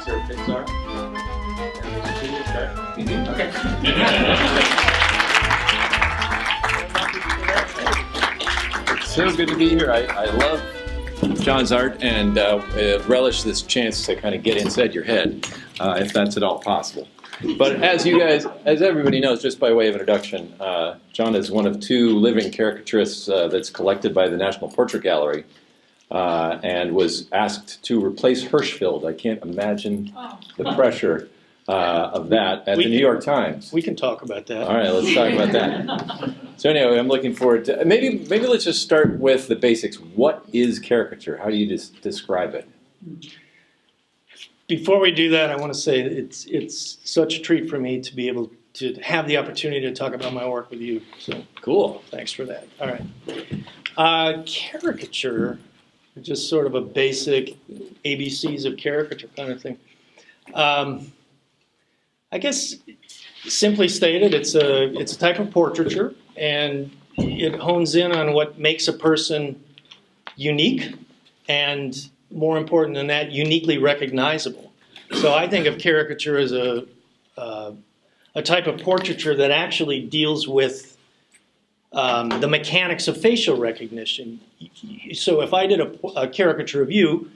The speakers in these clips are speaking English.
director of Pixar. Okay. It's so good to be here. I love John's art and relish this chance to kind of get inside your head, if that's at all possible. But as everybody knows, just by way of introduction, John is one of two living caricaturists that's collected by the National Portrait Gallery and was asked to replace Hirschfeld. I can't imagine the pressure of that at the New York Times. We can talk about that. All right, let's talk about that. So anyway, I'm looking forward to, maybe let's just start with the basics. What is caricature? How do you describe it? Before we do that, I want to say it's such a treat for me to be able to have the opportunity to talk about my work with you. So Cool. thanks for that. All right. Caricature, just sort of a basic ABCs of caricature kind of thing. I guess, simply stated, it's a type of portraiture, and it hones in on what makes a person unique, and more important than that, uniquely recognizable. So I think of caricature as a type of portraiture that actually deals with the mechanics of facial recognition. So if I did a caricature of you,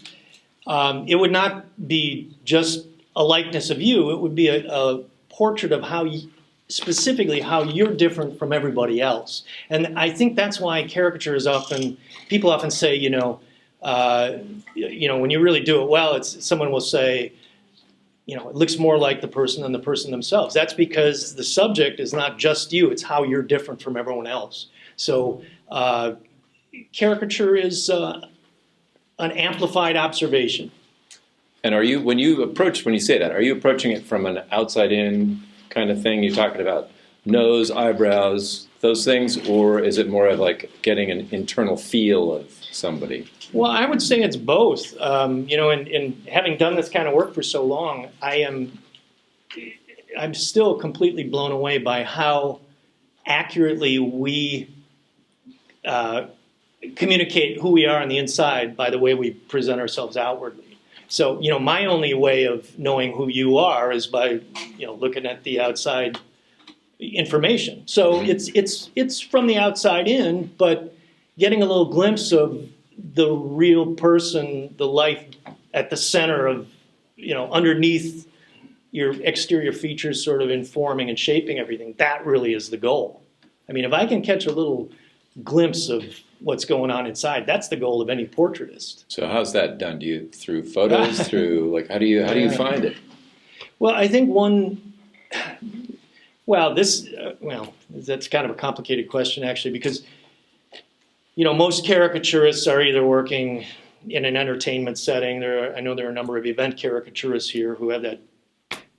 it would not be just a likeness of you. It would be a portrait of specifically how you're different from everybody else. And I think that's why caricature is people often say, when you really do it well, someone will say, it looks more like the person than the person themselves. That's because the subject is not just you, it's how you're different from everyone else. So caricature is an amplified observation. And when you say that, are you approaching it from an outside-in kind of thing? You're talking about nose, eyebrows, those things, or is it more of like getting an internal feel of somebody? Well, I would say it's both. And having done this kind of work for so long, I'm still completely blown away by how accurately we communicate who we are on the inside by the way we present ourselves outwardly. So, my only way of knowing who you are is by, looking at the outside information. So it's from the outside in, but getting a little glimpse of the real person, the life at the center of, underneath your exterior features sort of informing and shaping everything, that really is the goal. I mean, if I can catch a little glimpse of what's going on inside, that's the goal of any portraitist. So how's that done? Do you through photos, how do you find it? Well, I think that's kind of a complicated question actually, because most caricaturists are either working in an entertainment setting. I know there are a number of event caricaturists here who have that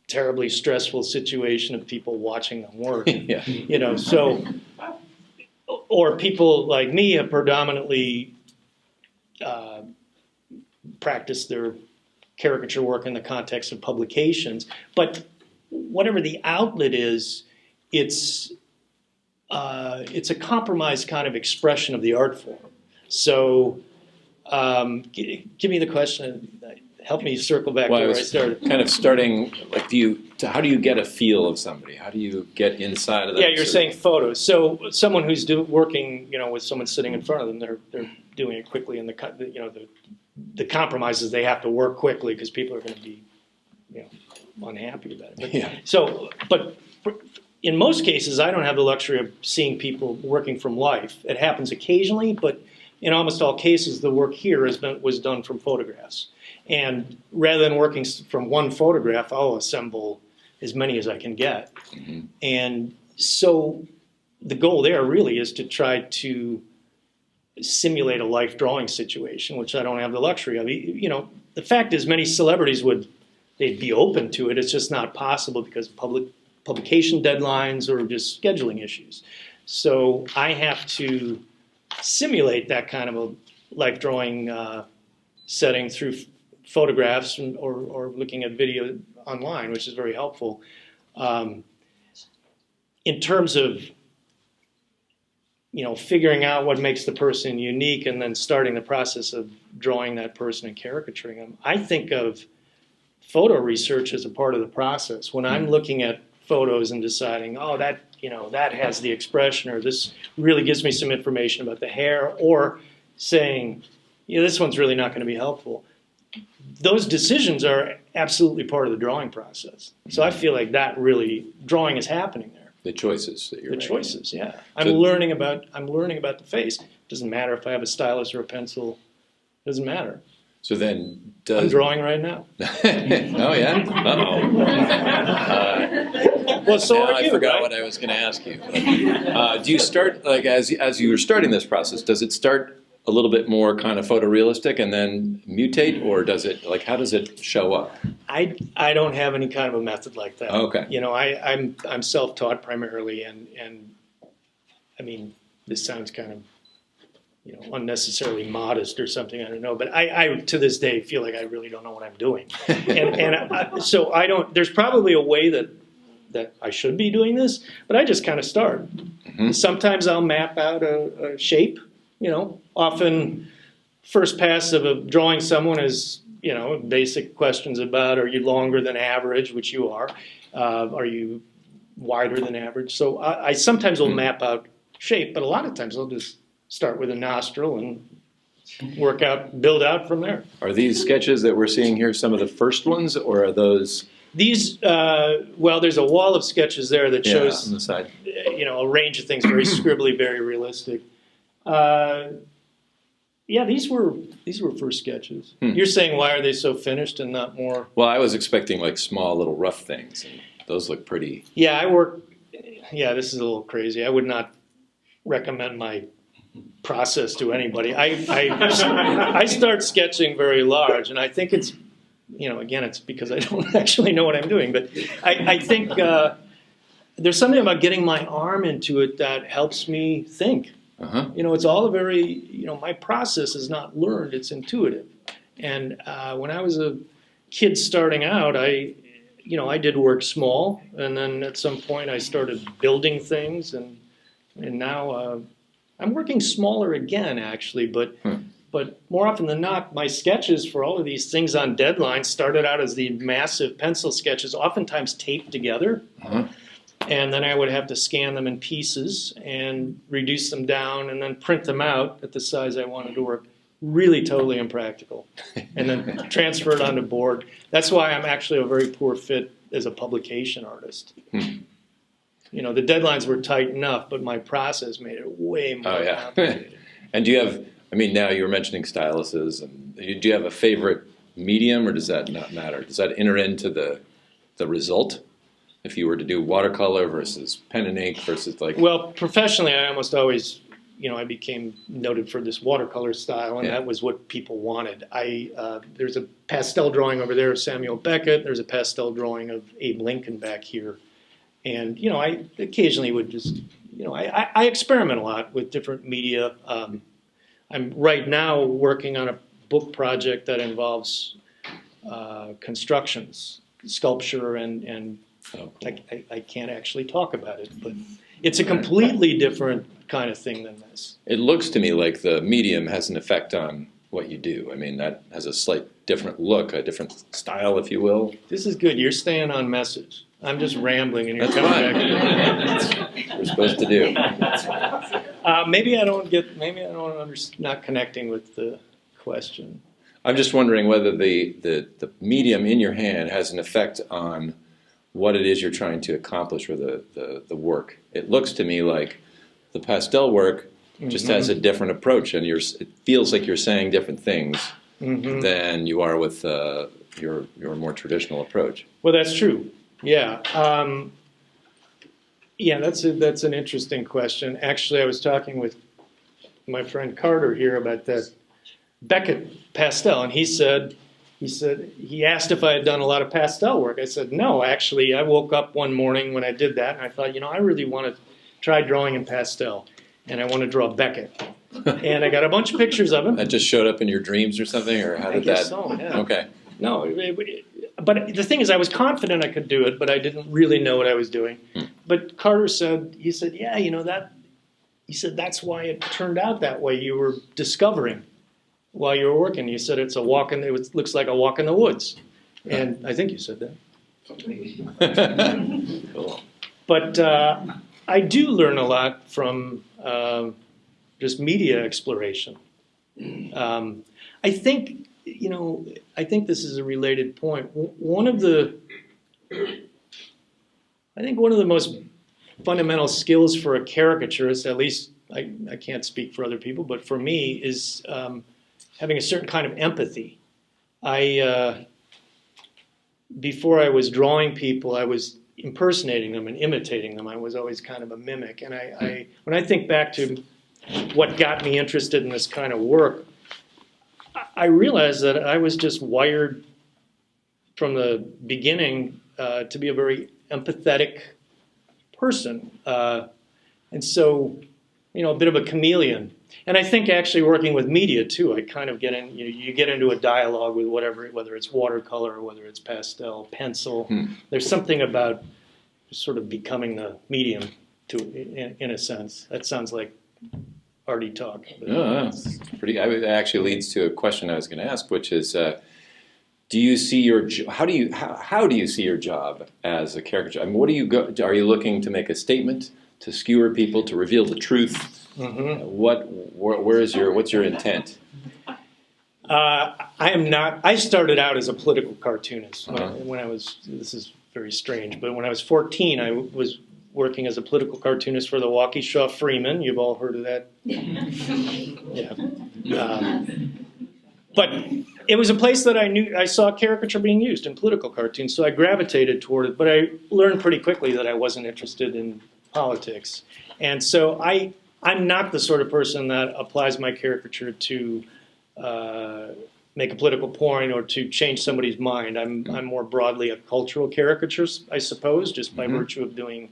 terribly stressful situation of people watching them work. Yeah. Or people like me have predominantly practiced their caricature work in the context of publications. But whatever the outlet is, it's a compromised kind of expression of the art form. So give me the question. Help me circle back to where I started. Kind of starting, how do you get a feel of somebody? How do you get inside of that? Yeah, you're saying photos. So someone who's working, with someone sitting in front of them, they're doing it quickly, and the compromises they have to work quickly because people are going to be, unhappy about it. But in most cases, I don't have the luxury of seeing people working from life. It happens occasionally, but in almost all cases, the work here was done from photographs. And rather than working from one photograph, I'll assemble as many as I can get. Mm-hmm. And so the goal there really is to try to simulate a life drawing situation, which I don't have the luxury of. The fact is many celebrities they'd be open to it. It's just not possible because of publication deadlines or just scheduling issues. So I have to simulate that kind of a life drawing setting through photographs or looking at video online, which is very helpful. In terms of figuring out what makes the person unique and then starting the process of drawing that person and caricaturing them, I think of photo research is a part of the process. When I'm looking at photos and deciding, oh, that that has the expression, or this really gives me some information about the hair, or saying, this one's really not going to be helpful. Those decisions are absolutely part of the drawing process. So I feel like that really drawing is happening there. The choices that you're making. The choices, yeah. I'm learning about the face. It doesn't matter if I have a stylus or a pencil. It doesn't matter. So then, I'm drawing right now. Oh yeah. Well, so now are you. I forgot right? what I was going to ask you. Do you start like as you were starting this process? Does it start a little bit more kind of photorealistic and then mutate, or does it how does it show up? I don't have any kind of a method like that. Okay. I'm self-taught primarily, and I mean, this sounds kind of unnecessarily modest or something. I don't know, but I to this day feel like I really don't know what I'm doing, so I don't. There's probably a way that I should be doing this, but I just kind of start. Mm-hmm. Sometimes I'll map out a shape. Often first pass of drawing someone is, basic questions about, are you longer than average, which you are you wider than average? So I sometimes will map out shape, but a lot of times I'll just start with a nostril and build out from there. Are these sketches that we're seeing here some of the first ones, or are those? These, there's a wall of sketches there that shows, on the side. A range of things, very scribbly, very realistic. These were first sketches. You're saying, why are they so finished and not more? Well, I was expecting like small little rough things, and those look pretty. Yeah, this is a little crazy. I would not recommend my process to anybody. I start sketching very large, and I think it's, again, it's because I don't actually know what I'm doing, but I think there's something about getting my arm into it that helps me think. Uh-huh. It's all my process is not learned, it's intuitive. And when I was a kid starting out, I did work small, and then at some point I started building things, and now I'm working smaller again, actually, but more often than not, my sketches for all of these things on deadline started out as the massive pencil sketches, oftentimes taped together. Uh-huh. And then I would have to scan them in pieces and reduce them down and then print them out at the size I wanted to work. Really totally impractical. And then transfer it onto board. That's why I'm actually a very poor fit as a publication artist. The deadlines were tight enough, but my process made it way more complicated. And do you have, now you were mentioning styluses, and do you have a favorite medium, or does that not matter? Does that enter into the result? If you were to do watercolor versus pen and ink versus Well, professionally, I almost always, I became noted for this watercolor style, and that was what people wanted. There's a pastel drawing over there of Samuel Beckett. There's a pastel drawing of Abe Lincoln back here. And, I occasionally would just, I experiment a lot with different media. I'm right now working on a book project that involves constructions, sculpture, and I can't actually talk about it, but it's a completely different kind of thing than this. It looks to me like the medium has an effect on what you do. That has a slight different look, a different style, if you will. This is good. You're staying on message. I'm just rambling, and you're coming back. That's what we're supposed to do. Maybe I don't understand, not connecting with the question. I'm just wondering whether the medium in your hand has an effect on what it is you're trying to accomplish with the work. It looks to me like the pastel work just has a different approach, and it feels like you're saying different things than you are with your more traditional approach. Well, that's true. Yeah. That's an interesting question. Actually, I was talking with my friend Carter here about that Beckett pastel, and he asked if I had done a lot of pastel work. I said, no, actually, I woke up one morning when I did that, and I thought, I really want to try drawing in pastel, and I want to draw Beckett. And I got a bunch of pictures of him. That just showed up in your dreams or something, or how did that? I guess so, yeah. Okay. No, but the thing is, I was confident I could do it, but I didn't really know what I was doing. But Carter said, that's why it turned out that way. You were discovering while you were working. You said it looks like a walk in the woods. And I think you said that. Cool. But I do learn a lot from just media exploration. I think, I think this is a related point. One of the most fundamental skills for a caricaturist, at least I can't speak for other people, but for me, is having a certain kind of empathy. Before I was drawing people, I was impersonating them and imitating them. I was always kind of a mimic. And when I think back to what got me interested in this kind of work, I realized that I was just wired from the beginning to be a very empathetic person. And so, a bit of a chameleon. And I think actually working with media too, I kind of get in, you get into a dialogue with whether it's watercolor or whether it's pastel, pencil. There's something about sort of becoming the medium in a sense. That sounds like arty talk. No, that's pretty. It actually leads to a question I was going to ask, which is, do you see how do you see your job as a caricature? I mean, are you looking to make a statement, to skewer people, to reveal the truth? Mm-hmm. What's your intent? I am not. I started out as a political cartoonist when I was. This is very strange, but when I was 14, I was working as a political cartoonist for the Waukesha Freeman. You've all heard of that. Yeah. But it was a place that I saw caricature being used in political cartoons, so I gravitated toward it. But I learned pretty quickly that I wasn't interested in politics, and so I'm not the sort of person that applies my caricature to make a political point or to change somebody's mind. I'm more broadly a cultural caricaturist, I suppose, just by virtue of doing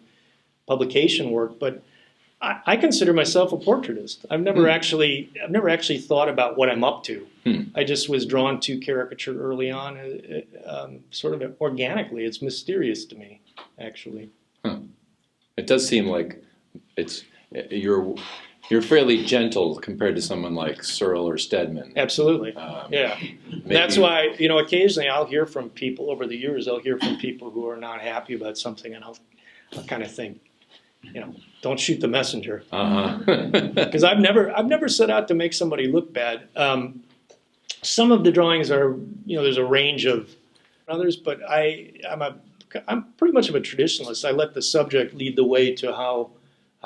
publication work. But I consider myself a portraitist. I've never actually thought about what I'm up to. I just was drawn to caricature early on, sort of organically. It's mysterious to me, actually. Huh. It does seem like you're fairly gentle compared to someone like Searle or Stedman. Absolutely. Yeah. That's why, occasionally I'll hear from people over the years, I'll hear from people who are not happy about something, and I'll kind of think, don't shoot the messenger. Because I've never set out to make somebody look bad. Some of the drawings are, there's a range of others, but I'm pretty much of a traditionalist. I let the subject lead the way to how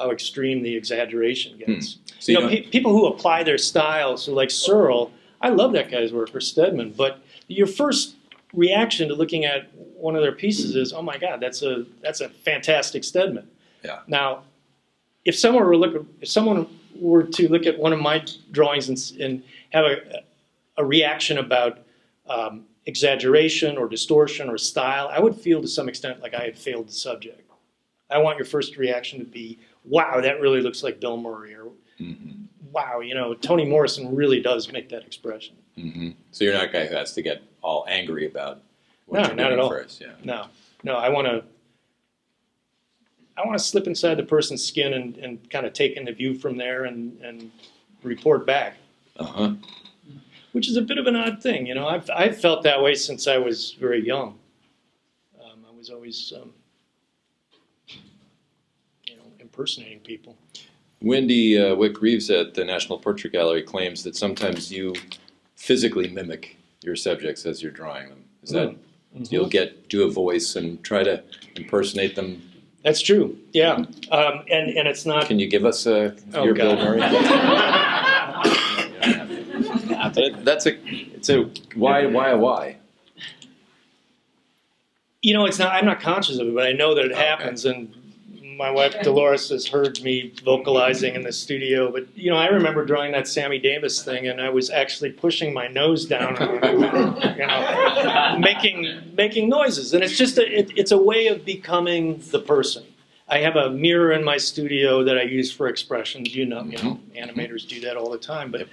extreme the exaggeration gets. So people who apply their style, so like Searle, I love that guy's work, or Stedman, but your first reaction to looking at one of their pieces is, oh my God, that's a fantastic Stedman. Yeah. Now, if someone were to look at one of my drawings and have a reaction about exaggeration or distortion or style, I would feel to some extent like I had failed the subject. I want your first reaction to be, wow, that really looks like Bill Murray, or wow, Toni Morrison really does make that expression. Mm-hmm. So you're not a guy who has to get all angry about what you're doing not at all. first. Yeah. No, I want to slip inside the person's skin and kind of take in the view from there and report back. Which is a bit of an odd thing, I've felt that way since I was very young. I was always, impersonating people. Wendy Wick-Reeves at the National Portrait Gallery claims that sometimes you physically mimic your subjects as you're drawing them. Is that you'll do a voice and try to impersonate them? That's true. Yeah, and it's not. Can you give us your Bill Murray? It's a why? It's not. I'm not conscious of it, but I know that it happens, and my wife Dolores has heard me vocalizing in the studio. But I remember drawing that Sammy Davis thing, and I was actually pushing my nose down, making noises, and it's just it's a way of becoming the person. I have a mirror in my studio that I use for expressions. Animators do that all the time, but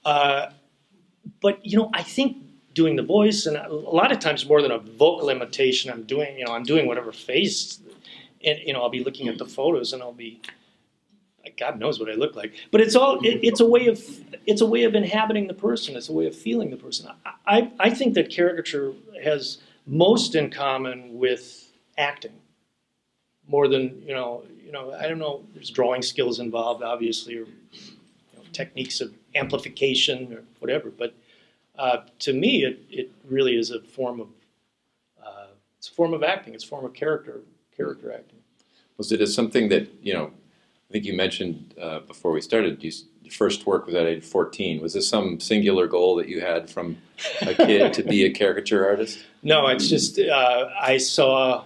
I think doing the voice, and a lot of times more than a vocal imitation, I'm doing whatever face, and I'll be looking at the photos, and I'll be, God knows what I look like. But it's a way of inhabiting the person. It's a way of feeling the person. I think that caricature has most in common with acting, more than I don't know. There's drawing skills involved, obviously, or techniques of amplification or whatever. But to me, it really is a form of acting. It's a form of character acting. Was it something that, I think you mentioned before we started, your first work was at age 14. Was this some singular goal that you had from a kid to be a caricature artist? No, it's just I saw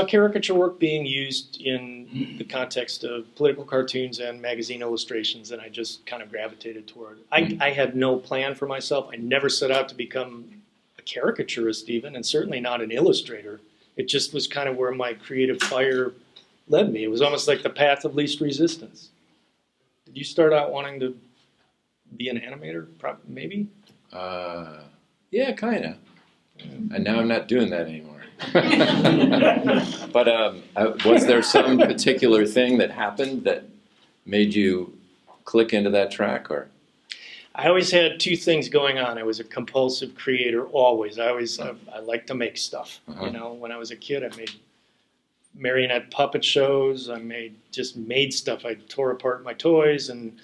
caricature work being used in the context of political cartoons and magazine illustrations, and I just kind of gravitated toward it. I had no plan for myself. I never set out to become a caricaturist even, and certainly not an illustrator. It just was kind of where my creative fire led me. It was almost like the path of least resistance. Did you start out wanting to be an animator? Maybe? Yeah, kind of. And now I'm not doing that anymore. But was there some particular thing that happened that made you click into that track, or? I always had two things going on. I was a compulsive creator always. I liked to make stuff. Uh-huh. When I was a kid, I made marionette puppet shows. I made stuff. I tore apart my toys and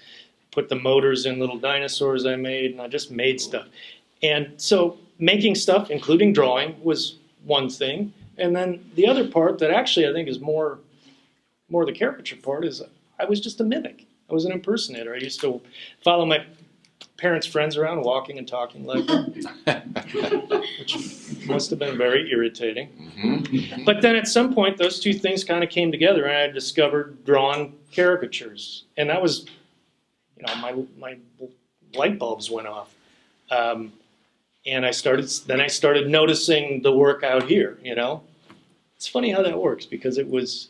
put the motors in little dinosaurs I made, and I just made stuff. And so making stuff, including drawing, was one thing. And then the other part that actually I think is more the caricature part is I was just a mimic. I was an impersonator. I used to follow my parents' friends around, walking and talking like them, which must have been very irritating. Mm-hmm. But then at some point, those two things kind of came together, and I discovered drawing caricatures. And that was, my light bulbs went off. And I started noticing the work out here, It's funny how that works, because it was,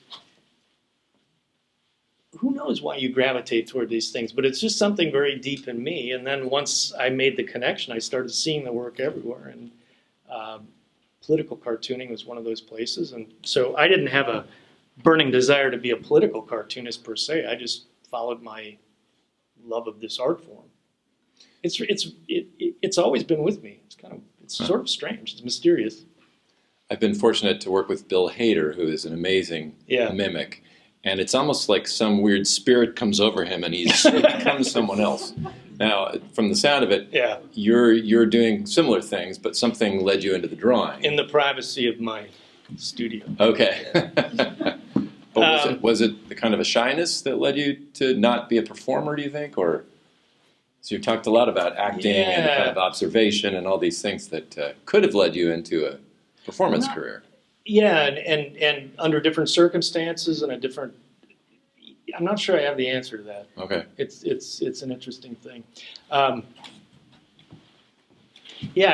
who knows why you gravitate toward these things, but it's just something very deep in me. And then once I made the connection, I started seeing the work everywhere. And political cartooning was one of those places. And so I didn't have a burning desire to be a political cartoonist per se. I just followed my love of this art form. It's always been with me. It's sort of strange. It's mysterious. I've been fortunate to work with Bill Hader, who is an amazing mimic. And it's almost like some weird spirit comes over him and he becomes someone else. Now, from the sound of it, you're doing similar things, but something led you into the drawing. In the privacy of my studio. Okay. But was it the kind of a shyness that led you to not be a performer, do you think? Or so you talked a lot about acting and kind of observation and all these things that could have led you into a performance career. Yeah, and under different circumstances and I'm not sure I have the answer to that. Okay. It's an interesting thing. I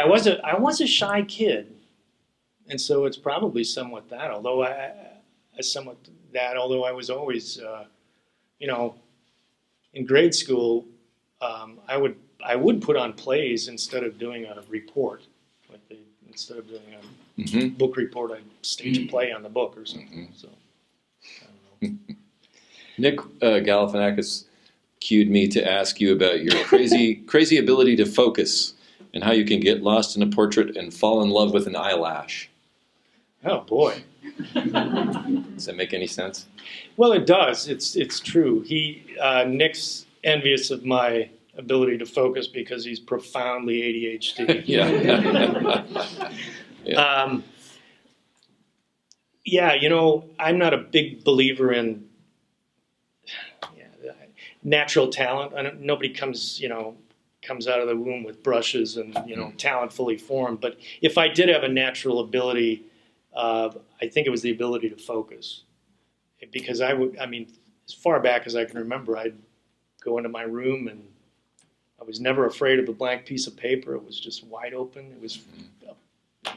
was a shy kid, and so it's probably somewhat that. Although I was always, in grade school, I would put on plays instead of doing a report. Instead of doing a book report, I'd stage a play on the book or something. So, I don't know. Nick Galifianakis cued me to ask you about your crazy ability to focus and how you can get lost in a portrait and fall in love with an eyelash. Oh boy! Does that make any sense? Well, it does. It's true. Nick's envious of my ability to focus because he's profoundly ADHD. I'm not a big believer in natural talent. Nobody comes out of the womb with brushes and talent fully formed. But if I did have a natural ability, I think it was the ability to focus, because as far back as I can remember, I'd go into my room and I was never afraid of a blank piece of paper. It was just wide open. It was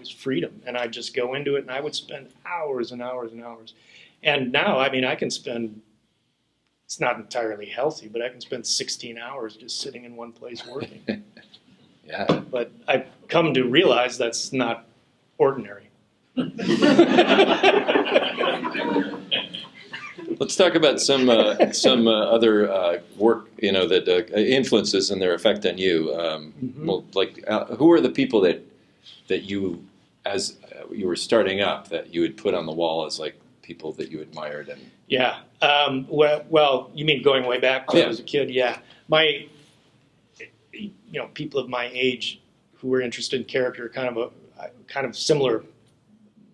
freedom. And I'd just go into it, and I would spend hours and hours and hours. And now, I can spend, it's not entirely healthy, but I can spend 16 hours just sitting in one place working. Yeah. But I've come to realize that's not ordinary. Let's talk about some other work, that influences and their effect on you. Well, who are the people that that you, as you were starting up, that you would put on the wall as like people that you admired? And Yeah. Well, you mean going way back when I was a kid? Yeah. People of my age who were interested in character, kind of similar.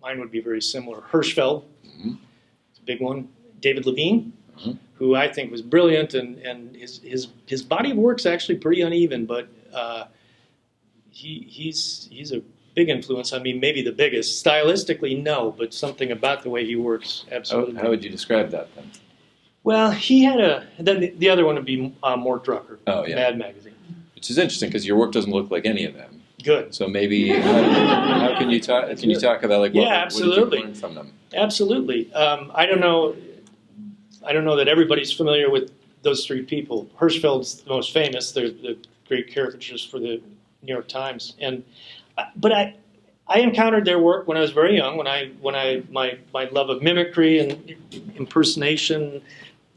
Mine would be very similar. Hirschfeld, it's a big one. David Levine, who I think was brilliant, and his body of work's actually pretty uneven, but he's a big influence on me, maybe the biggest. Stylistically, no, but something about the way he works, absolutely. How would you describe that then? Well, he had then the other one would be Mort Drucker, Mad Magazine. Which is interesting because your work doesn't look like any of them. Good. So maybe how can you talk? Can you talk about like what did you learn from them? Absolutely. I don't know that everybody's familiar with those three people. Hirschfeld's the most famous. They're the great caricaturist for the New York Times, but I encountered their work when I was very young. My love of mimicry and impersonation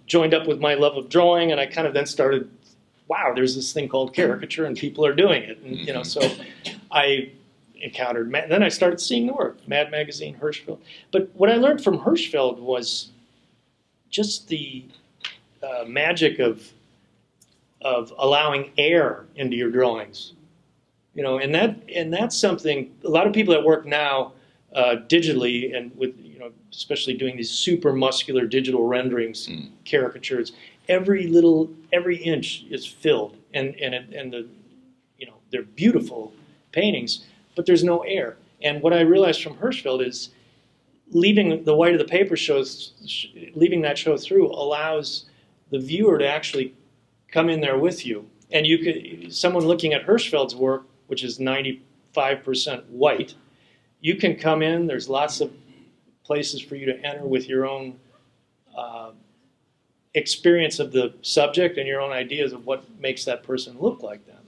joined up with my love of drawing, and I kind of then started. Wow, there's this thing called caricature, and people are doing it, and so I encountered. Then I started seeing the work, Mad Magazine, Hirschfeld. But what I learned from Hirschfeld was just the magic of allowing air into your drawings, and that's something a lot of people that work now digitally and with especially doing these super muscular digital renderings, caricatures. Every inch is filled, and they're beautiful paintings, but there's no air. And what I realized from Hirschfeld is leaving the white of the paper leaving that show through allows the viewer to actually come in there with you. And someone looking at Hirschfeld's work, which is 95% white, you can come in. There's lots of places for you to enter with your own experience of the subject and your own ideas of what makes that person look like them.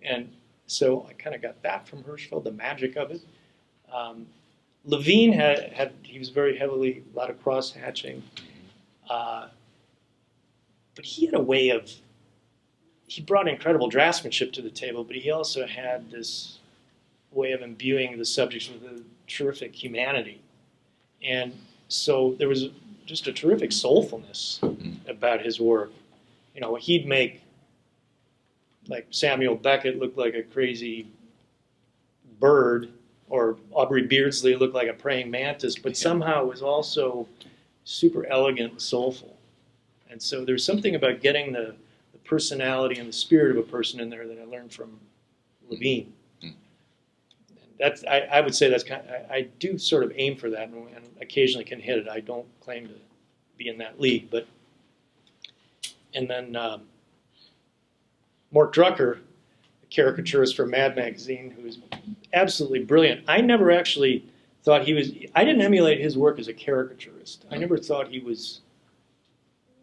And so I kind of got that from Hirschfeld, the magic of it. Levine he was very heavily, a lot of cross-hatching. But he had a way he brought incredible draftsmanship to the table, but he also had this way of imbuing the subjects with a terrific humanity. And so there was just a terrific soulfulness about his work. He'd make like Samuel Beckett look like a crazy bird, or Aubrey Beardsley look like a praying mantis, but somehow it was also super elegant and soulful. And so there's something about getting the personality and the spirit of a person in there that I learned from Levine. That's I would say that's I do sort of aim for that, and occasionally can hit it. I don't claim to be in that league, and then Mort Drucker, the caricaturist for Mad Magazine, who is absolutely brilliant. I never actually thought he was. I didn't emulate his work as a caricaturist. I never thought he was.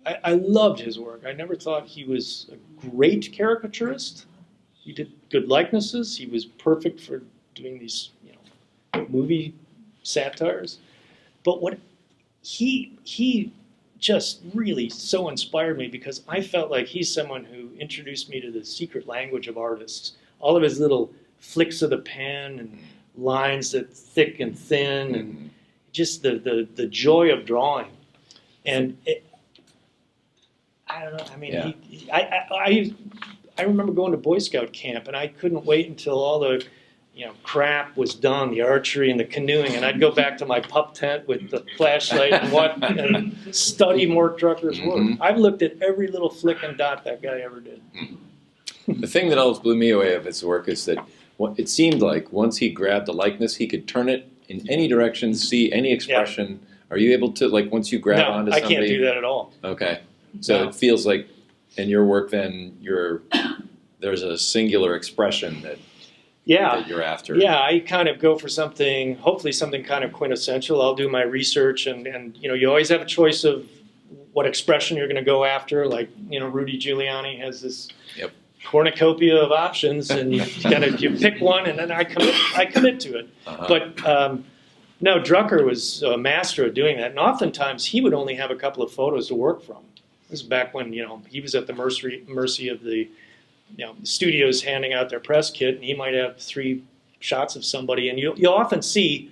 I loved his work. I never thought he was a great caricaturist. He did good likenesses. He was perfect for doing these, movie satires. But what he just really so inspired me, because I felt like he's someone who introduced me to the secret language of artists. All of his little flicks of the pen and lines that thick and thin, and just the joy of drawing. And I don't know. I mean, I remember going to Boy Scout camp, and I couldn't wait until all the crap was done, the archery and the canoeing, and I'd go back to my pup tent with the flashlight and watch and study Mort Drucker's work. I've looked at every little flick and dot that guy ever did. The thing that always blew me away of his work is that it seemed like once he grabbed a likeness, he could turn it in any direction, see any expression. Yeah. Are you able to, like, once you grab onto somebody? No, I can't do that at all. Okay. So It feels like in your work then there's a singular expression that you're after. Yeah, I kind of go for something, hopefully something kind of quintessential. I'll do my research, and you always have a choice of what expression you're going to go after. Like, Rudy Giuliani has this cornucopia of options, and you pick one, and then I commit to it. But no, Drucker was a master of doing that, and oftentimes he would only have a couple of photos to work from. This is back when he was at the mercy of the studios handing out their press kit, and he might have 3 shots of somebody, and you'll often see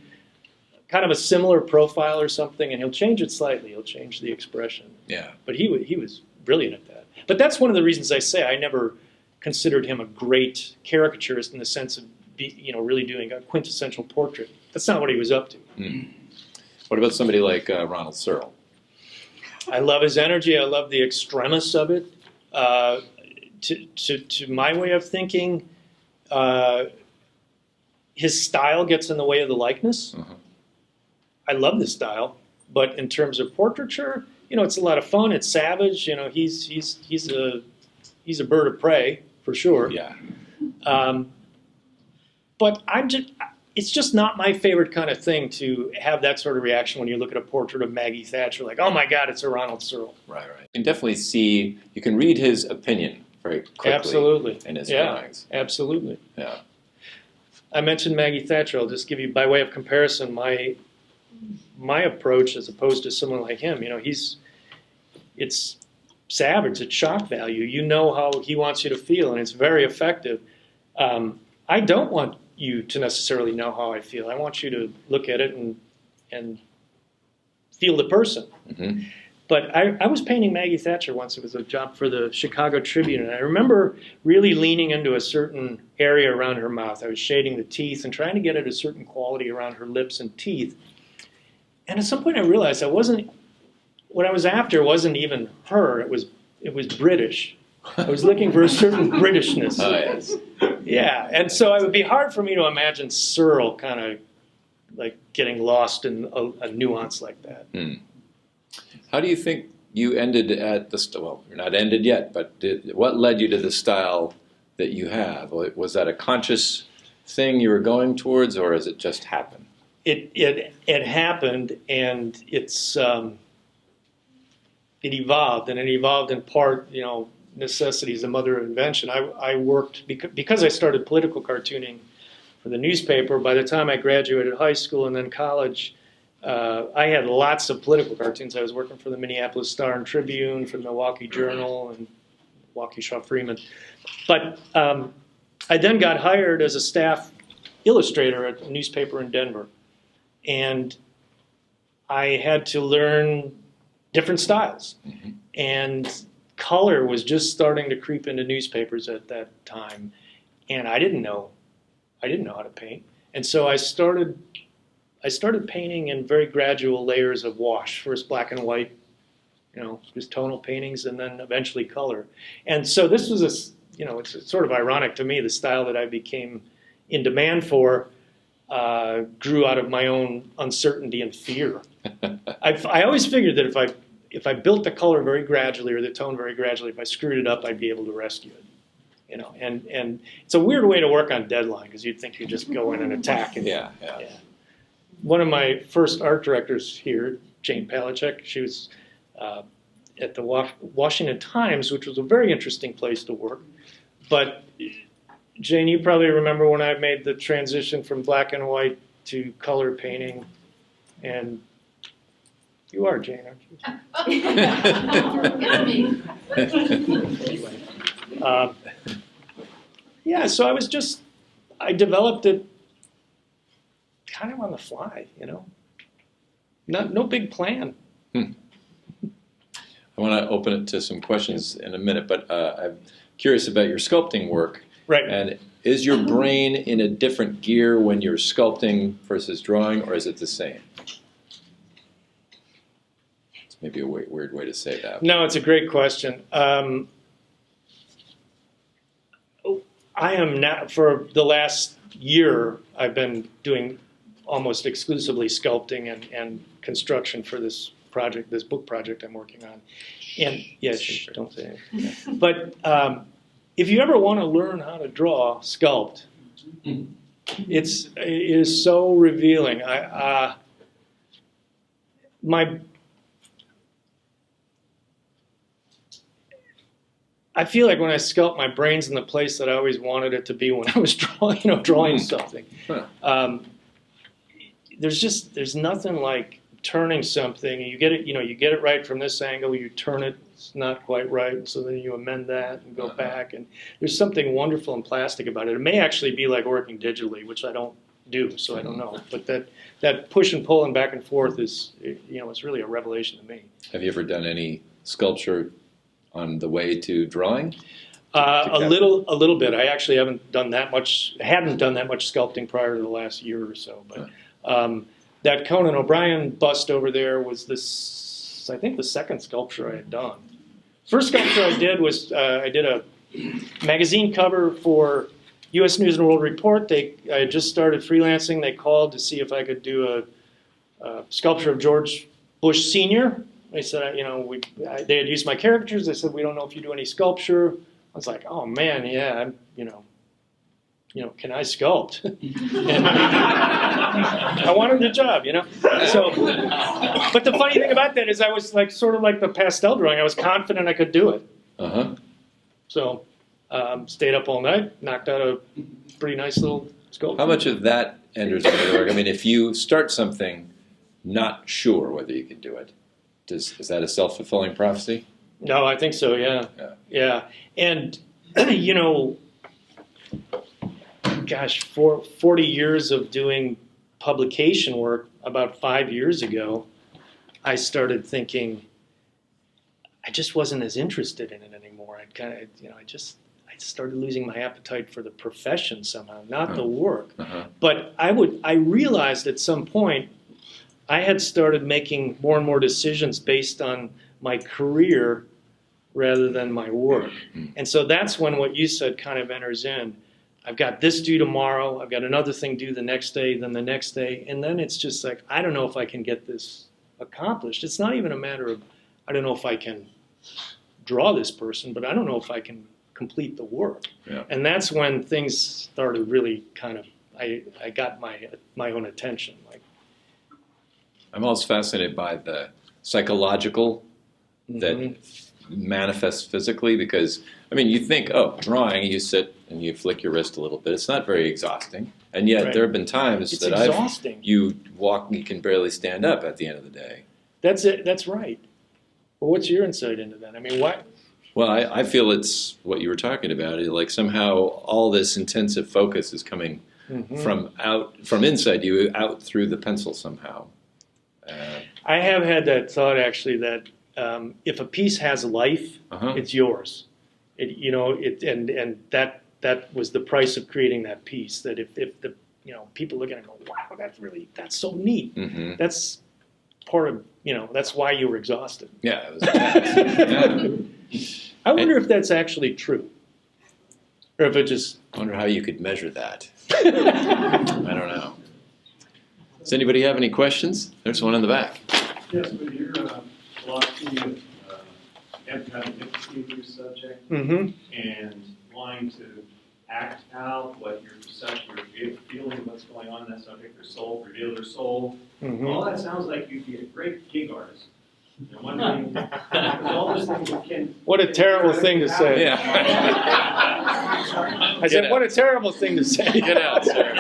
kind of a similar profile or something, and he'll change it slightly. He'll change the expression. Yeah. But he was brilliant at that. But that's one of the reasons I say I never considered him a great caricaturist in the sense of really doing a quintessential portrait. That's not what he was up to. What about somebody like Ronald Searle? I love his energy. I love the extremis of it. To my way of thinking, his style gets in the way of the likeness. I love the style, but in terms of portraiture, it's a lot of fun. It's savage. He's a bird of prey for sure. Yeah. But it's just not my favorite kind of thing to have that sort of reaction when you look at a portrait of Maggie Thatcher, like, oh my God, it's a Ronald Searle. Right. You can definitely see, you can read his opinion very quickly. Absolutely. In his drawings. Absolutely. Yeah. I mentioned Maggie Thatcher. I'll just give you, by way of comparison, my approach as opposed to someone like him. It's savage. It's shock value. You know how he wants you to feel, and it's very effective. I don't want you to necessarily know how I feel. I want you to look at it and feel the person. But I was painting Maggie Thatcher once. It was a job for the Chicago Tribune, and I remember really leaning into a certain area around her mouth. I was shading the teeth and trying to get at a certain quality around her lips and teeth. And at some point I realized what I was after wasn't even her. It was British. I was looking for a certain Britishness. Oh, yes. Yeah, and so it would be hard for me to imagine Searle kind of like getting lost in a nuance like that. How do you think you ended at well, you're not ended yet, but what led you to the style that you have? Was that a conscious thing you were going towards, or has it just happened? It happened, and it evolved, and it evolved in part, necessity is the mother of invention. I worked, because I started political cartooning for the newspaper. By the time I graduated high school and then college, I had lots of political cartoons. I was working for the Minneapolis Star and Tribune, for the Milwaukee Journal, and Waukesha Freeman. But I then got hired as a staff illustrator at a newspaper in Denver. And I had to learn different styles. And color was just starting to creep into newspapers at that time. And I didn't know how to paint. And so I started painting in very gradual layers of wash. First black and white, just tonal paintings, and then eventually color. And so this was it's sort of ironic to me, the style that I became in demand for grew out of my own uncertainty and fear. I always figured that if I built the color very gradually or the tone very gradually, if I screwed it up, I'd be able to rescue it. And it's a weird way to work on deadline, because you'd think you just go in and attack. Yeah. One of my first art directors here, Jane Palachek, she was at the Washington Times, which was a very interesting place to work. But Jane, you probably remember when I made the transition from black and white to color painting, and you are, Jane, aren't you? So I developed it kind of on the fly, no big plan. I want to open it to some questions in a minute, but I'm curious about your sculpting work. Right. And is your brain in a different gear when you're sculpting versus drawing, or is it the same? It's maybe a weird way to say that. No, it's a great question. I am now, for the last year, I've been doing almost exclusively sculpting and construction for this book project I'm working on. And yes, don't say anything. But if you ever want to learn how to draw, sculpt. It is so revealing. I feel like when I sculpt, my brain's in the place that I always wanted it to be when I was drawing something. There's nothing like turning something. You get it right from this angle. You turn it it's not quite right. So then you amend that and go back. And there's something wonderful and plastic about it. It may actually be like working digitally, which I don't do, so I don't know. But that push and pull and back and forth is, it's really a revelation to me. Have you ever done any sculpture on the way to drawing? A little bit. I actually hadn't done that much sculpting prior to the last year or so. But that Conan O'Brien bust over there was I think the second sculpture I had done. First sculpture I did was I did a magazine cover for U.S. News and World Report. I had just started freelancing. They called to see if I could do a sculpture of George Bush Sr. They said, they had used my caricatures. They said, we don't know if you do any sculpture. I was like, oh man, yeah, can I sculpt? And I wanted the job, So, but the funny thing about that is I was like sort of like the pastel drawing. I was confident I could do it. So, stayed up all night, knocked out a pretty nice little sculpture. How much of that enters into the work? I mean, if you start something not sure whether you can do it, is that a self-fulfilling prophecy? No, I think so, yeah. And, gosh, for 40 years of doing publication work, about 5 years ago, I started thinking I just wasn't as interested in it anymore. I started losing my appetite for the profession somehow, not the work. But I realized at some point I had started making more and more decisions based on my career rather than my work. And so that's when what you said kind of enters in. I've got this due tomorrow, I've got another thing due the next day, then the next day, and then it's just like, I don't know if I can get this accomplished. It's not even a matter of, I don't know if I can draw this person, but I don't know if I can complete the work. Yeah. And that's when things started really kind of, I got my own attention. Like, I'm always fascinated by the psychological that manifests physically, because, I mean, you think, oh, drawing, you sit and you flick your wrist a little bit. It's not very exhausting. And yet there have been times it's that exhausting. You walk and you can barely stand up at the end of the day. That's it. That's right. Well, what's your insight into that? I mean, what? Well, I feel it's what you were talking about. Like somehow all this intensive focus is coming from inside you out through the pencil somehow. I have had that thought actually that if a piece has life, it's yours. And that was the price of creating that piece. That if the people look at it and go, wow, that's so neat. That's part of that's why you were exhausted. Yeah, it was intense. I wonder if that's actually true, or if it just. I wonder how you could measure that. I don't know. Does anybody have any questions? There's one in the back. Yes, with your philosophy of empathetic empathy for your subject and wanting to act out what your perception, your feeling of what's going on in that subject, their soul, reveal their soul. All that sounds like you'd be a great gig artist. I'm wondering, all those things can. What a terrible thing to say. Yeah. I said, what a terrible thing to say. Get out, sir.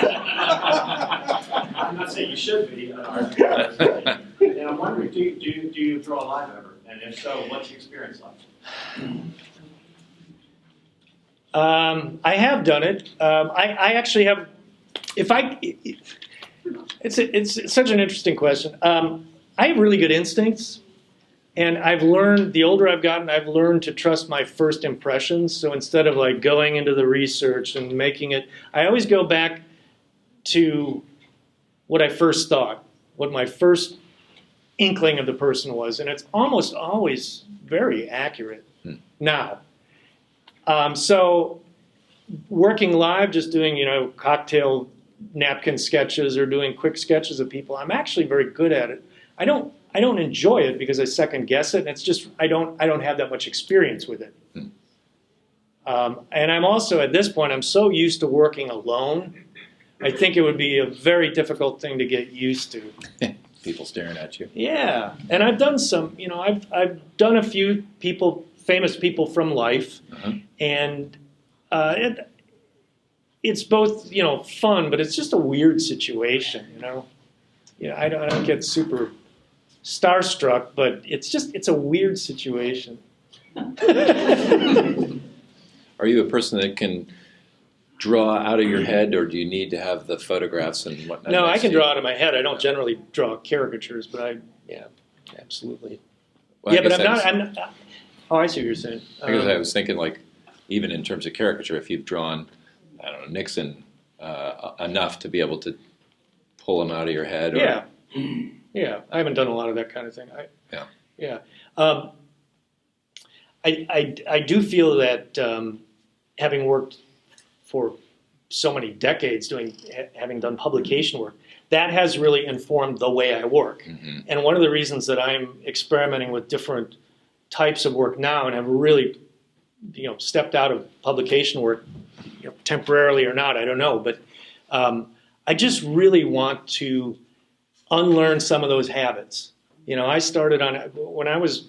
I'm not saying you should be an artist. And I'm wondering, do you draw live ever? And if so, what's the experience like? I have done it. I actually have. It's such an interesting question. I have really good instincts, and I've learned. The older I've gotten, I've learned to trust my first impressions. So instead of like going into the research and making it, I always go back to what I first thought, what my first inkling of the person was, and it's almost always very accurate now. So working live, just doing, cocktail napkin sketches or doing quick sketches of people, I'm actually very good at it. I don't enjoy it because I second guess it, and it's just I don't have that much experience with it. And I'm also, at this point, I'm so used to working alone, I think it would be a very difficult thing to get used to. People staring at you. Yeah, and I've done some, I've done a few famous people from life, and it's both, fun, but it's just a weird situation, I don't get super starstruck, but it's a weird situation. Are you a person that can draw out of your head, or do you need to have the photographs and whatnot? No, I next can to you? draw out of my head. I don't generally draw caricatures, but yeah, absolutely. Well, I yeah, but guess I'm not. Oh, I see what you're saying. I guess I was thinking, like, even in terms of caricature, if you've drawn, I don't know, Nixon enough to be able to pull him out of your head. Or, Yeah, yeah. I haven't done a lot of that kind of thing. Yeah. I do feel that having worked for so many decades having done publication work, that has really informed the way I work. Mm-hmm. And one of the reasons that I'm experimenting with different types of work now and have really, stepped out of publication work, temporarily or not, I don't know, but I just really want to unlearn some of those habits. I started when I was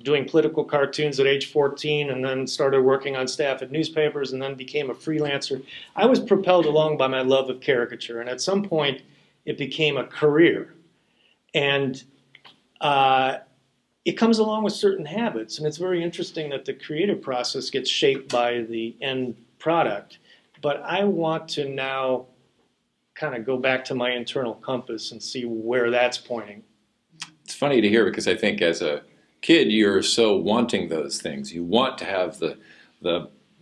doing political cartoons at age 14, and then started working on staff at newspapers, and then became a freelancer. I was propelled along by my love of caricature, and at some point it became a career. And it comes along with certain habits, and it's very interesting that the creative process gets shaped by the end product. But I want to now kind of go back to my internal compass and see where that's pointing. It's funny to hear, because I think as a kid, you're so wanting those things. You want to have the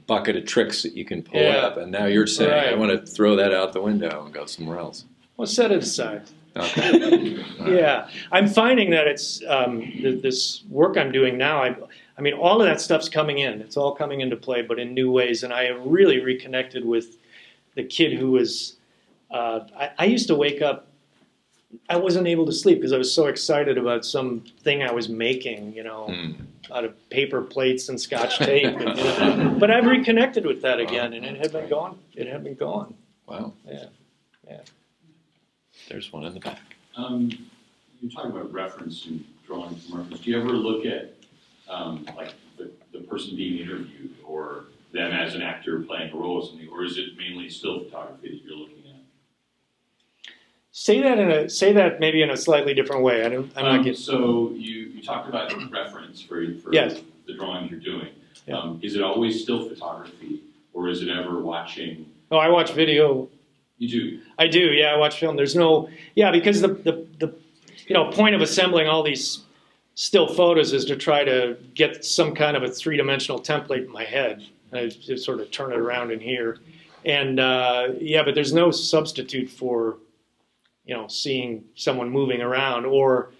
bucket of tricks that you can pull up, and now you're saying, Right. I want to throw that out the window and go somewhere else. Well, set it aside. Okay. Yeah, I'm finding that it's this work I'm doing now. I mean, all of that stuff's coming in. It's all coming into play, but in new ways. And I have really reconnected with the kid who was. I used to wake up. I wasn't able to sleep because I was so excited about something I was making, out of paper plates and Scotch tape. But I've reconnected with that again, and it had been gone. It had been gone. Wow. Yeah. There's one in the back. You talk about reference and drawing from reference. Do you ever look at like the person being interviewed, or them as an actor playing a role or something, or is it mainly still photography that you're looking at? Say that maybe in a slightly different way. I'm not getting. So you talked about reference for Yes. the drawings you're doing. Yeah. Is it always still photography, or is it ever watching? Oh, I watch video. You do. I do, yeah. I watch film. There's no, because the point of assembling all these still photos is to try to get some kind of a three-dimensional template in my head. I just sort of turn it around in here, and but there's no substitute for seeing someone moving around, or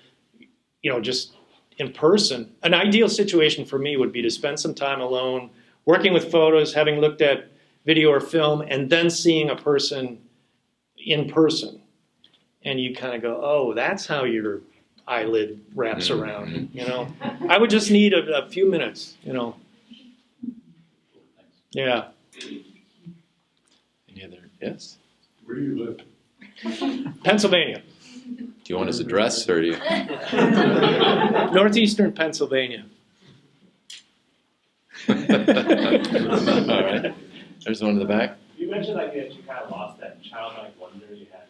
just in person. An ideal situation for me would be to spend some time alone, working with photos, having looked at video or film, and then seeing a person in person. And you kind of go, oh, that's how your eyelid wraps around, I would just need a few minutes, Yeah. Any other? Yes? Where do you live? Pennsylvania. Do you want his address, or do you? Northeastern Pennsylvania. All right. There's one in the back. You mentioned that you kind of lost that childlike wonder you had.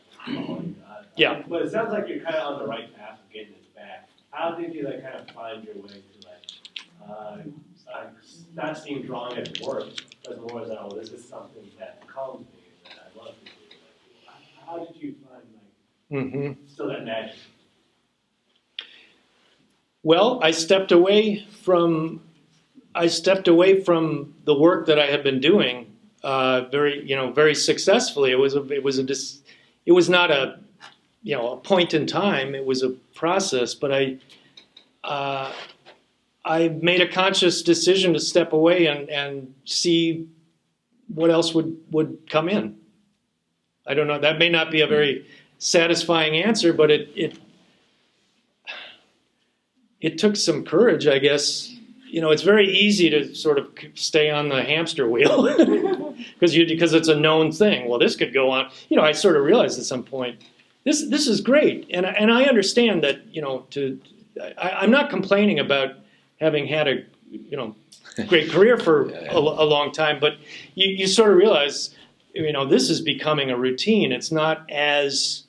Yeah. But it sounds like you're kind of on the right path of getting it back. How did you kind of find your way to not seeing drawing as work, but more as this is something that calms me and that I love to do. How did you find still that magic? Well, I stepped away from the work that I had been doing very successfely. It was not a point in time. It was a process, but I made a conscious decision to step away and see what else would come in. I don't know. That may not be a very satisfying answer, but it took some courage, I guess. It's very easy to sort of stay on the hamster wheel because it's a known thing. Well, this could go on. I sort of realized at some point, this is great, and I understand that. I'm not complaining about having had a great career for a long time, but you sort of realize, this is becoming a routine. It's not as,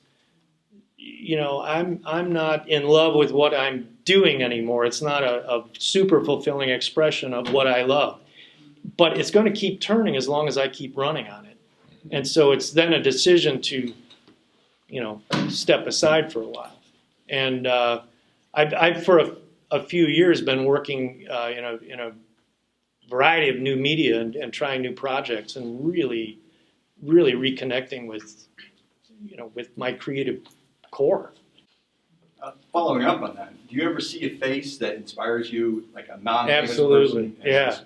I'm not in love with what I'm doing anymore. It's not a super fulfilling expression of what I love. But it's going to keep turning as long as I keep running on it. And so it's then a decision to, step aside for a while. And I've for a few years been working in a variety of new media and trying new projects and really, really reconnecting with my creative core. Following up on that, do you ever see a face that inspires you, like a non-famous Absolutely, person? yeah. Just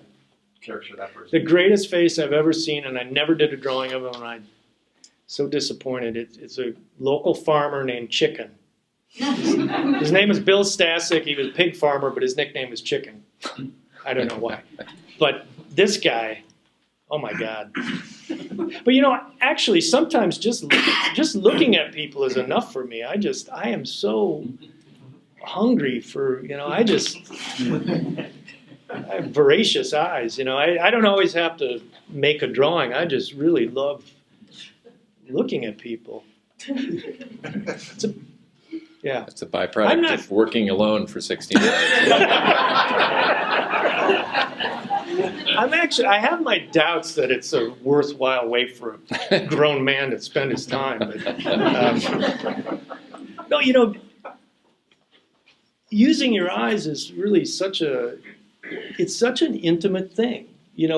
caricature that person. The greatest face I've ever seen, and I never did a drawing of him, and I'm so disappointed. It's a local farmer named Chicken. His name is Bill Stasic. He was a pig farmer, but his nickname is Chicken. I don't know why. But this guy, oh my God. But actually, sometimes just looking at people is enough for me. I am so hungry for, I have voracious eyes. I don't always have to make a drawing. I just really love looking at people. Yeah. It's a byproduct of working alone for 16 years. I have my doubts that it's a worthwhile way for a grown man to spend his time. But, no, using your eyes is really such an intimate thing. You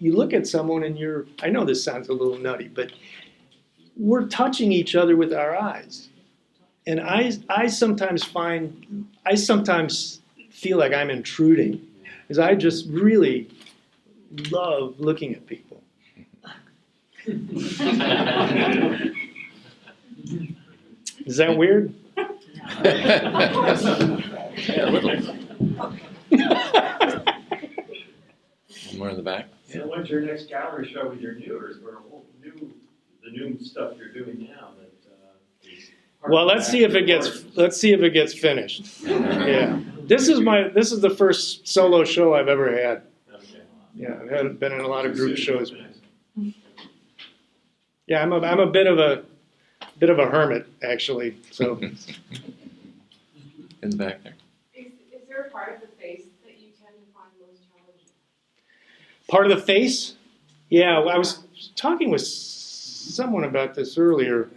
look at someone and I know this sounds a little nutty, but we're touching each other with our eyes. And I sometimes feel like I'm intruding, because I just really love looking at people. Is that weird? Yeah, a little. One more in the back. So when's your next gallery show with your the new stuff you're doing now? Well, let's see if it gets finished. Yeah, this is the first solo show I've ever had. Okay. Yeah, I've been in a lot of group shows. Yeah, I'm a bit of a hermit, actually. So In the back there. Is there a part of the face that you tend to find most challenging? part of the face. Yeah, I was talking with someone about this earlier.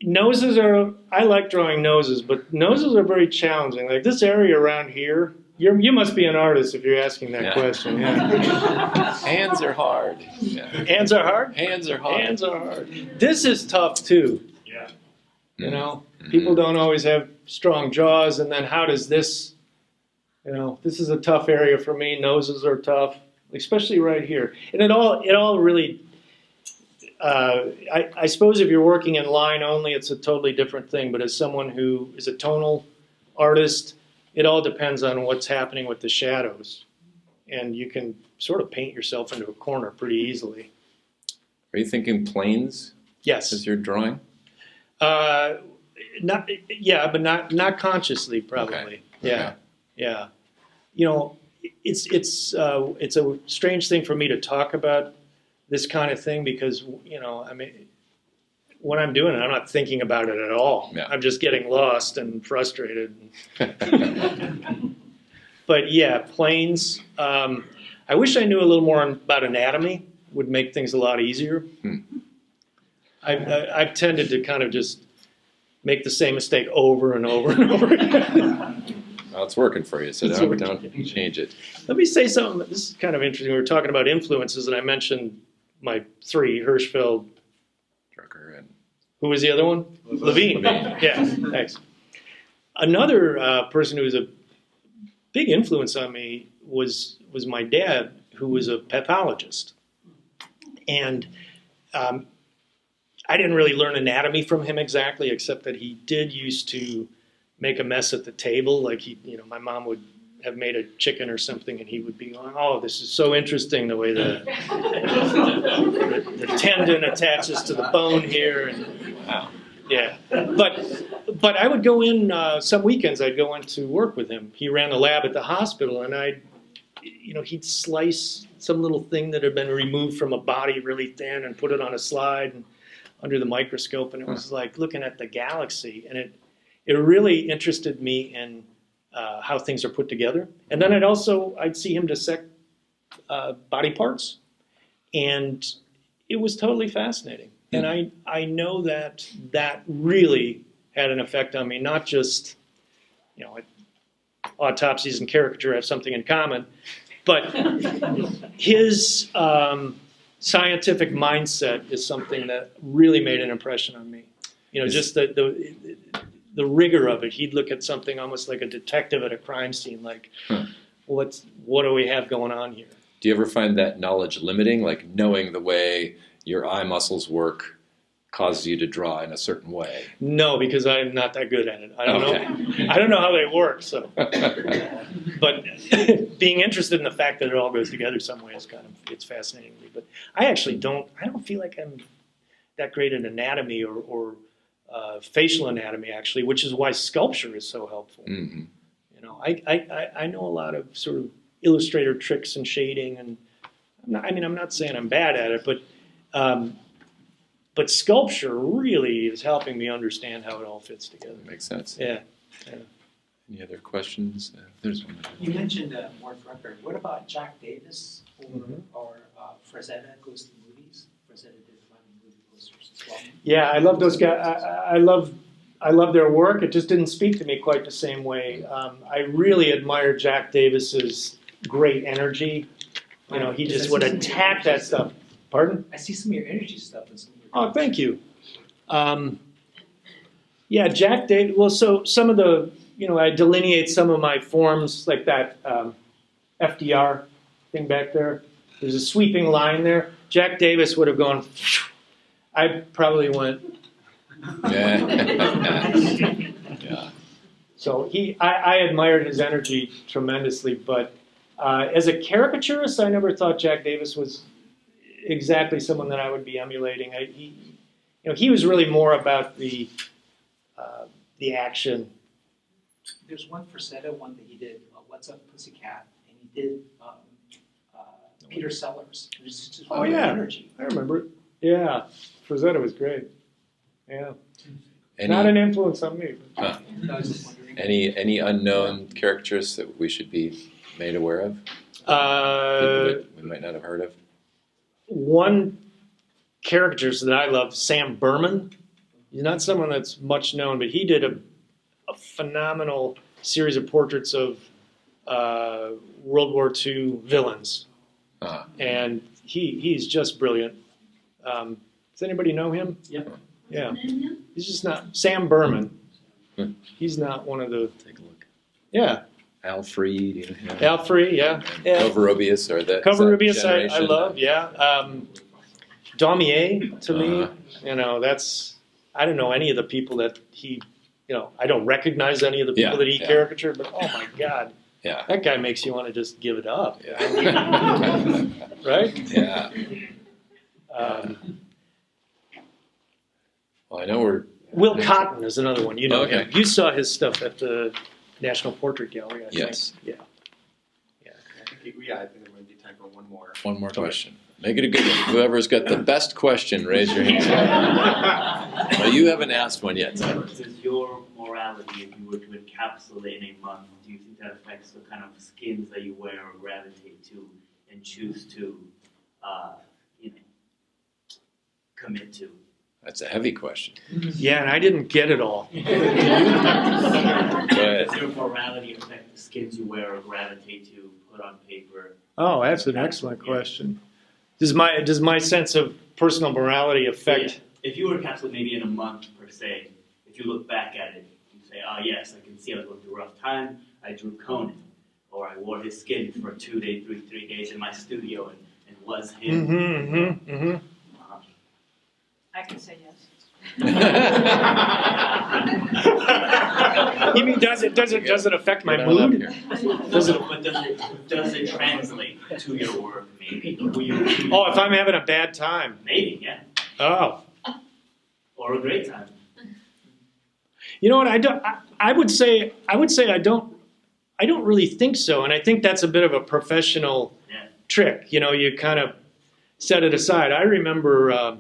Noses are, I like drawing noses, but noses are very challenging. Like this area around here, you must be an artist if you're asking that question. Yeah. Hands are hard. Yeah. Hands are hard? Hands are hard. Hands are hard. This is tough too. Yeah. You know, people don't always have strong jaws, and then how does this, this is a tough area for me. Noses are tough, especially right here. And it all really, I suppose if you're working in line only, it's a totally different thing. But as someone who is a tonal artist, it all depends on what's happening with the shadows. And you can sort of paint yourself into a corner pretty easily. Are you thinking planes Yes. as you're drawing? But not consciously, probably. Okay. Yeah, yeah. You know, it's a strange thing for me to talk about this kind of thing because when I'm doing it, I'm not thinking about it at all. Yeah. I'm just getting lost and frustrated. But yeah, planes. I wish I knew a little more about anatomy. Would make things a lot easier. I've tended to kind of just make the same mistake over and over and over again. Well, it's working for you, so don't change it. Let me say something. This is kind of interesting. We were talking about influences, and I mentioned my three, Hirschfeld. Drucker and Who was the other one? Levine. Yeah, thanks. Another person who was a big influence on me was my dad, who was a pathologist. And I didn't really learn anatomy from him exactly, except that he did used to make a mess at the table. Like my mom would have made a chicken or something, and he would be going, "Oh, this is so interesting the way the tendon attaches to the bone here." And wow. Yeah, but I would go in some weekends. I'd go in to work with him. He ran the lab at the hospital, and he'd slice some little thing that had been removed from a body really thin and put it on a slide and under the microscope, and it was like looking at the galaxy. And it really interested me in how things are put together. And then I'd see him dissect body parts, and it was totally fascinating. And I know that really had an effect on me, not just, autopsies and caricature have something in common, but his scientific mindset is something that really made an impression on me. Just the rigor of it. He'd look at something almost like a detective at a crime scene, like, what do we have going on here? Do you ever find that knowledge limiting, like knowing the way your eye muscles work causes you to draw in a certain way? No, because I'm not that good at it. I don't know. I don't know how they work. So, but being interested in the fact that it all goes together some way is it's fascinating to me. But I actually don't feel like I'm that great at anatomy or facial anatomy, actually, which is why sculpture is so helpful. Mm-hmm. I know a lot of sort of illustrator tricks and shading, and I'm not saying I'm bad at it, but sculpture really is helping me understand how it all fits together. Makes sense. Yeah. Any other questions? There's one. You mentioned Mark Rucker. What about Jack Davis or Frazetta goes to movies? Frazetta did a lot of movie posters as well. Yeah, I love those guys. I love their work. It just didn't speak to me quite the same way. I really admire Jack Davis's great energy. He just would attack that stuff. Pardon? I see some of your energy stuff in some of your Oh, thank you. Yeah, Jack Davis. Well, so some of the, I delineate some of my forms like that FDR thing back there. There's a sweeping line there. Jack Davis would have gone. I probably went. Yeah. So I admired his energy tremendously, but as a caricaturist, I never thought Jack Davis was exactly someone that I would be emulating. He was really more about the action. There's one Frazetta one that he did, What's Up Pussycat, and he did Peter Sellers. It was just energy. I remember it. Yeah, Frazetta was great. Yeah. Any, Not an influence on me. huh. I was just wondering. Any unknown caricaturists that we should be made aware of? People that we might not have heard of? One caricaturist that I love, Sam Berman. He's not someone that's much known, but he did a phenomenal series of portraits of World War II villains. Uh-huh. And he's just brilliant. Does anybody know him? Yep. Yeah. He's just not Sam Berman. Hmm. He's not one of the. Take a look. Yeah. Al Freed, Al Freed, yeah. Covarrubias, or that. Covarrubias, I generation. love, yeah. Daumier, to me, that's. I don't know any of the people that he. I don't recognize any of the people that he caricatured, but oh my God. Yeah. That guy makes you want to just give it up. Yeah. Right? Yeah. Well, I know we're. Will Cotton is another one. You know Okay. him. You saw his stuff at the National Portrait Gallery, I think. Yes. Yeah. I think there might be time for one more. One more question. Make it a good one. Whoever's got the best question, raise your hand. Well, you haven't asked one yet. So. Does your morality, if you were to encapsulate in a month, do you think that affects the kind of skins that you wear or gravitate to and choose to, commit to? That's a heavy question. Yeah, and I didn't get it all. Go ahead. Does your morality affect the skins you wear or gravitate to, put on paper? Oh, that's an excellent question. Does my sense of personal morality affect? So, if you were to encapsulate maybe in a month per se, if you look back at it, you say, oh yes, I can see I was going through a rough time, I drew Conan, or I wore his skin for 2 days, 3 days in my studio and was him. I can say yes. You mean does it affect my Get on up mood? here. Does it? But does it translate to your work maybe? Oh, if I'm having a bad time. Maybe, yeah. Oh. Or a great time. You know what? I would say I don't really think so, and I think that's a bit of a professional trick. You kind of set it aside. I remember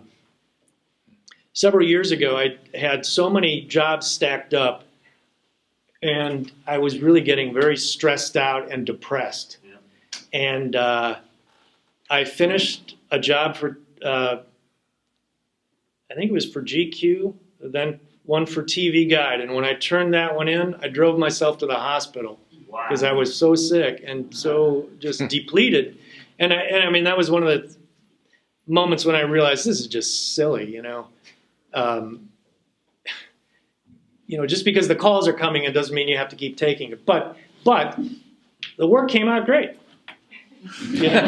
several years ago, I had so many jobs stacked up and I was really getting very stressed out and depressed. Yeah. And I finished a job for, I think it was for GQ, then one for TV Guide. And when I turned that one in, I drove myself to the hospital Wow. because I was so sick and so just depleted. And I mean, that was one of the moments when I realized this is just silly, you know. Just because the calls are coming in doesn't mean you have to keep taking it. But the work came out great. You know?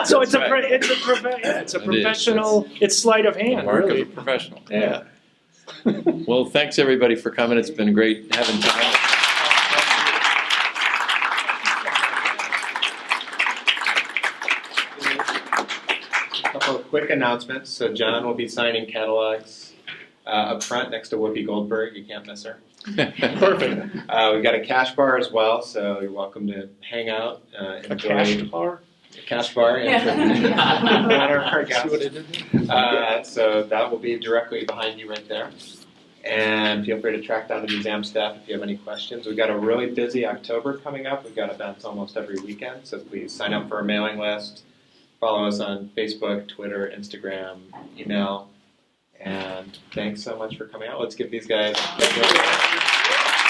So it's a professional. It's sleight of The hand, mark really. of a professional. Yeah. Well, thanks everybody for coming. It's been great having time. A couple of quick announcements. So John will be signing catalogs up front next to Whoopi Goldberg. You can't miss her. Perfect. We've got a cash bar as well, so you're welcome to hang out. A Enjoy cash bar. a cash bar. Yeah. Honor our See what I guests. did? So that will be directly behind you right there. And feel free to track down the museum staff if you have any questions. We've got a really busy October coming up. We've got events almost every weekend, so please sign up for our mailing list. Follow us on Facebook, Twitter, Instagram, email. And thanks so much for coming out. Let's give these guys a big round of applause.